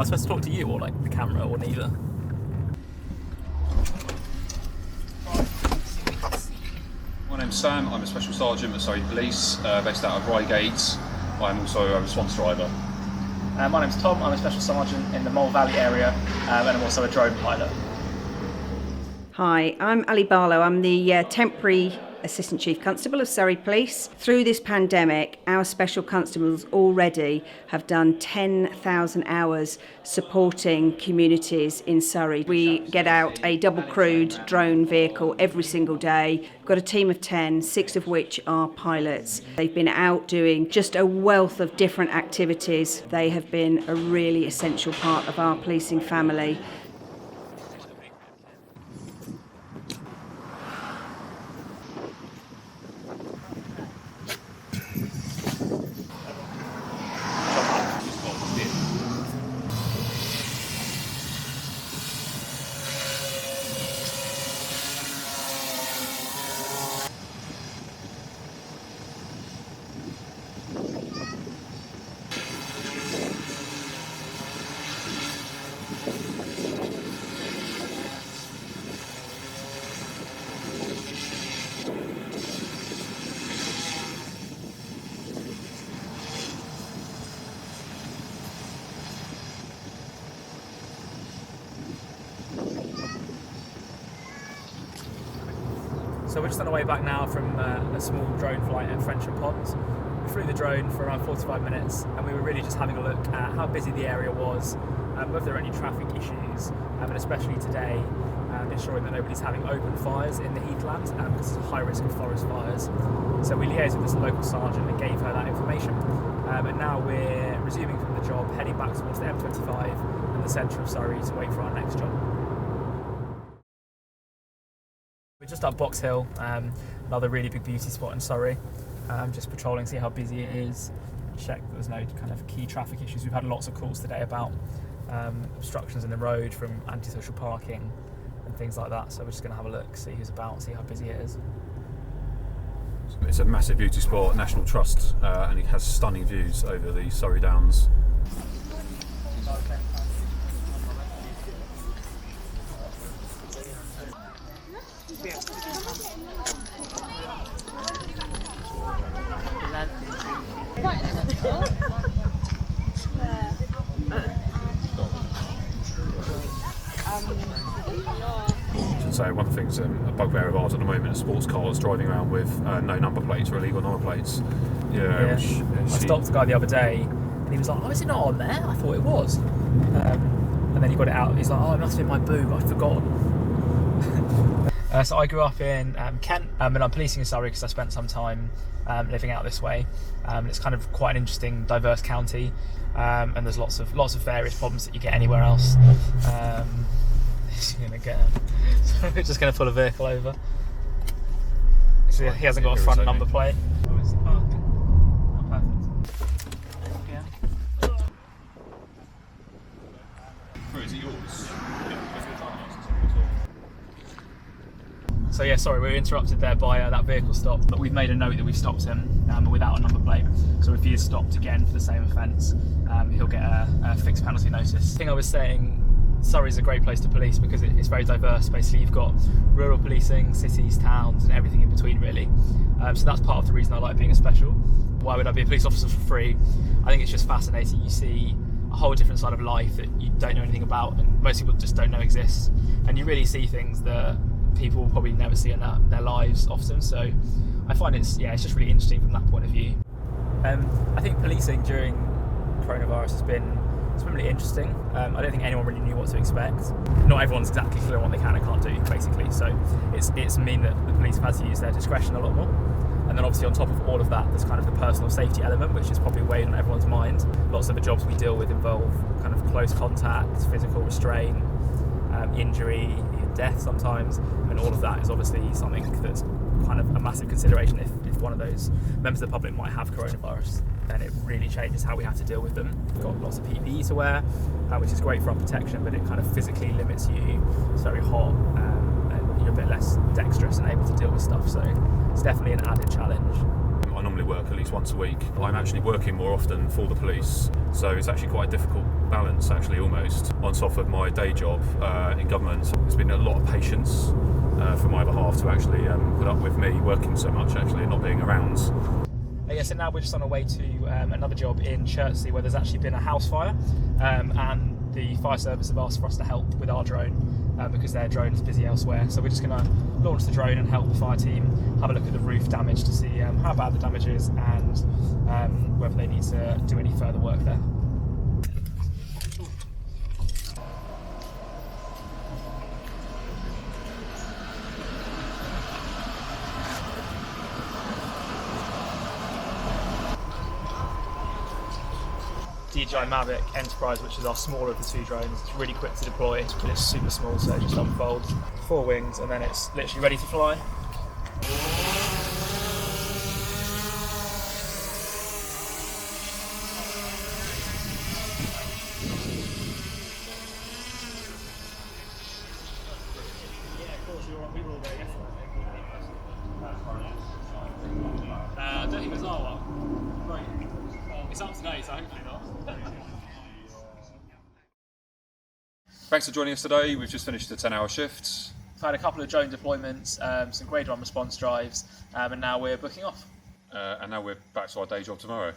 supposed to talk to you or like the camera or neither? My name's Sam, I'm a Special Sergeant at Surrey Police, based out of Reigate. I'm also a response driver. My name's Tom, I'm a Special Sergeant in the Mole Valley area, and I'm also a drone pilot. Hi, I'm Ali Barlow. I'm the temporary Assistant Chief Constable of Surrey Police. Through this pandemic, our special constables already have done 10,000 hours supporting communities in Surrey. We get out a double-crewed drone vehicle every single day. We've got a team of 10, 6 of which are pilots. They've been out doing just a wealth of different activities. They have been a really essential part of our policing family. So we're just on the way back now from a small drone flight at Frensham Ponds. We flew the drone for around 45 minutes and we were really just having a look at how busy the area was, whether there were any traffic issues, and especially today, ensuring that nobody's having open fires in the heathland because there's a high risk of forest fires. So we liaised with this local sergeant and gave her that information. And now we're resuming from the job, heading back towards the M25 and the centre of Surrey to wait for our next job. We're just up Box Hill, another really big beauty spot in Surrey. Just patrolling, see how busy it is, check that there's no kind of key traffic issues. We've had lots of calls today about obstructions in the road from antisocial parking and things like that, so we're just going to have a look, see who's about, see how busy it is. It's a massive beauty spot, National Trust, and it has stunning views over the Surrey Downs. So one of the things, a bugbear of ours at the moment is sports cars driving around with no number plates or illegal number plates. Yeah. I stopped a guy the other day and he was like, oh, is it not on there? I thought it was. And then he got it out. He's like, oh, it must have been my boob, I'd forgotten. So I grew up in Kent, and I'm policing in Surrey because I spent some time living out this way. It's kind of quite an interesting, diverse county, and there's lots of various problems that you get anywhere else. So we're just going to pull a vehicle over. So he hasn't got a front number plate. Is it yours? So yeah, sorry, we were interrupted there by that vehicle stop, but we've made a note that we've stopped him without a number plate. So if he is stopped again for the same offence, he'll get a fixed penalty notice. The thing I was saying, Surrey's a great place to police because it's very diverse. Basically, you've got rural policing, cities, towns, and everything in between, really. So that's part of the reason I like being a special. Why would I be a police officer for free? I think it's just fascinating. You see a whole different side of life that you don't know anything about, and most people just don't know exists. And you really see things that people will probably never see in their lives often. So I find it's just really interesting from that point of view. I think policing during coronavirus has been really interesting. I don't think anyone really knew what to expect. Not everyone's exactly clear on what they can and can't do, basically. So it's mean that the police have had to use their discretion a lot more. And then obviously on top of all of that, there's kind of the personal safety element, which is probably weighed on everyone's mind. Lots of the jobs we deal with involve kind of close contact, physical restraint, injury, death sometimes, and all of that is obviously something that's kind of a massive consideration if one of those members of the public might have coronavirus. Then it really changes how we have to deal with them. We've got lots of PPE to wear, which is great for our protection, but it kind of physically limits you. It's very hot, and you're a bit less dexterous and able to deal with stuff, so it's definitely an added challenge. I normally work at least once a week. I'm actually working more often for the police, so it's actually quite a difficult balance actually almost on top of my day job in government. There's been a lot of patience from my behalf to actually put up with me working so much actually and not being around. So now we're just on our way to another job in Chertsey where there's actually been a house fire, and the fire service have asked for us to help with our drone because their drone is busy elsewhere. So we're just going to launch the drone and help the fire team have a look at the roof damage to see how bad the damage is and whether they need to do any further work there. DJI Mavic Enterprise, which is our smaller of the two drones. It's really quick to deploy, but it's super small, so it just unfolds. 4 wings, and then it's literally ready to fly. Yeah, of course, we were all there yesterday. I don't think there's our one. Right. It's up today, so hopefully not. Thanks for joining us today. We've just finished a 10-hour shift. We've had a couple of drone deployments, some grade 1 response drives, and now we're booking off. And now we're back to our day job tomorrow.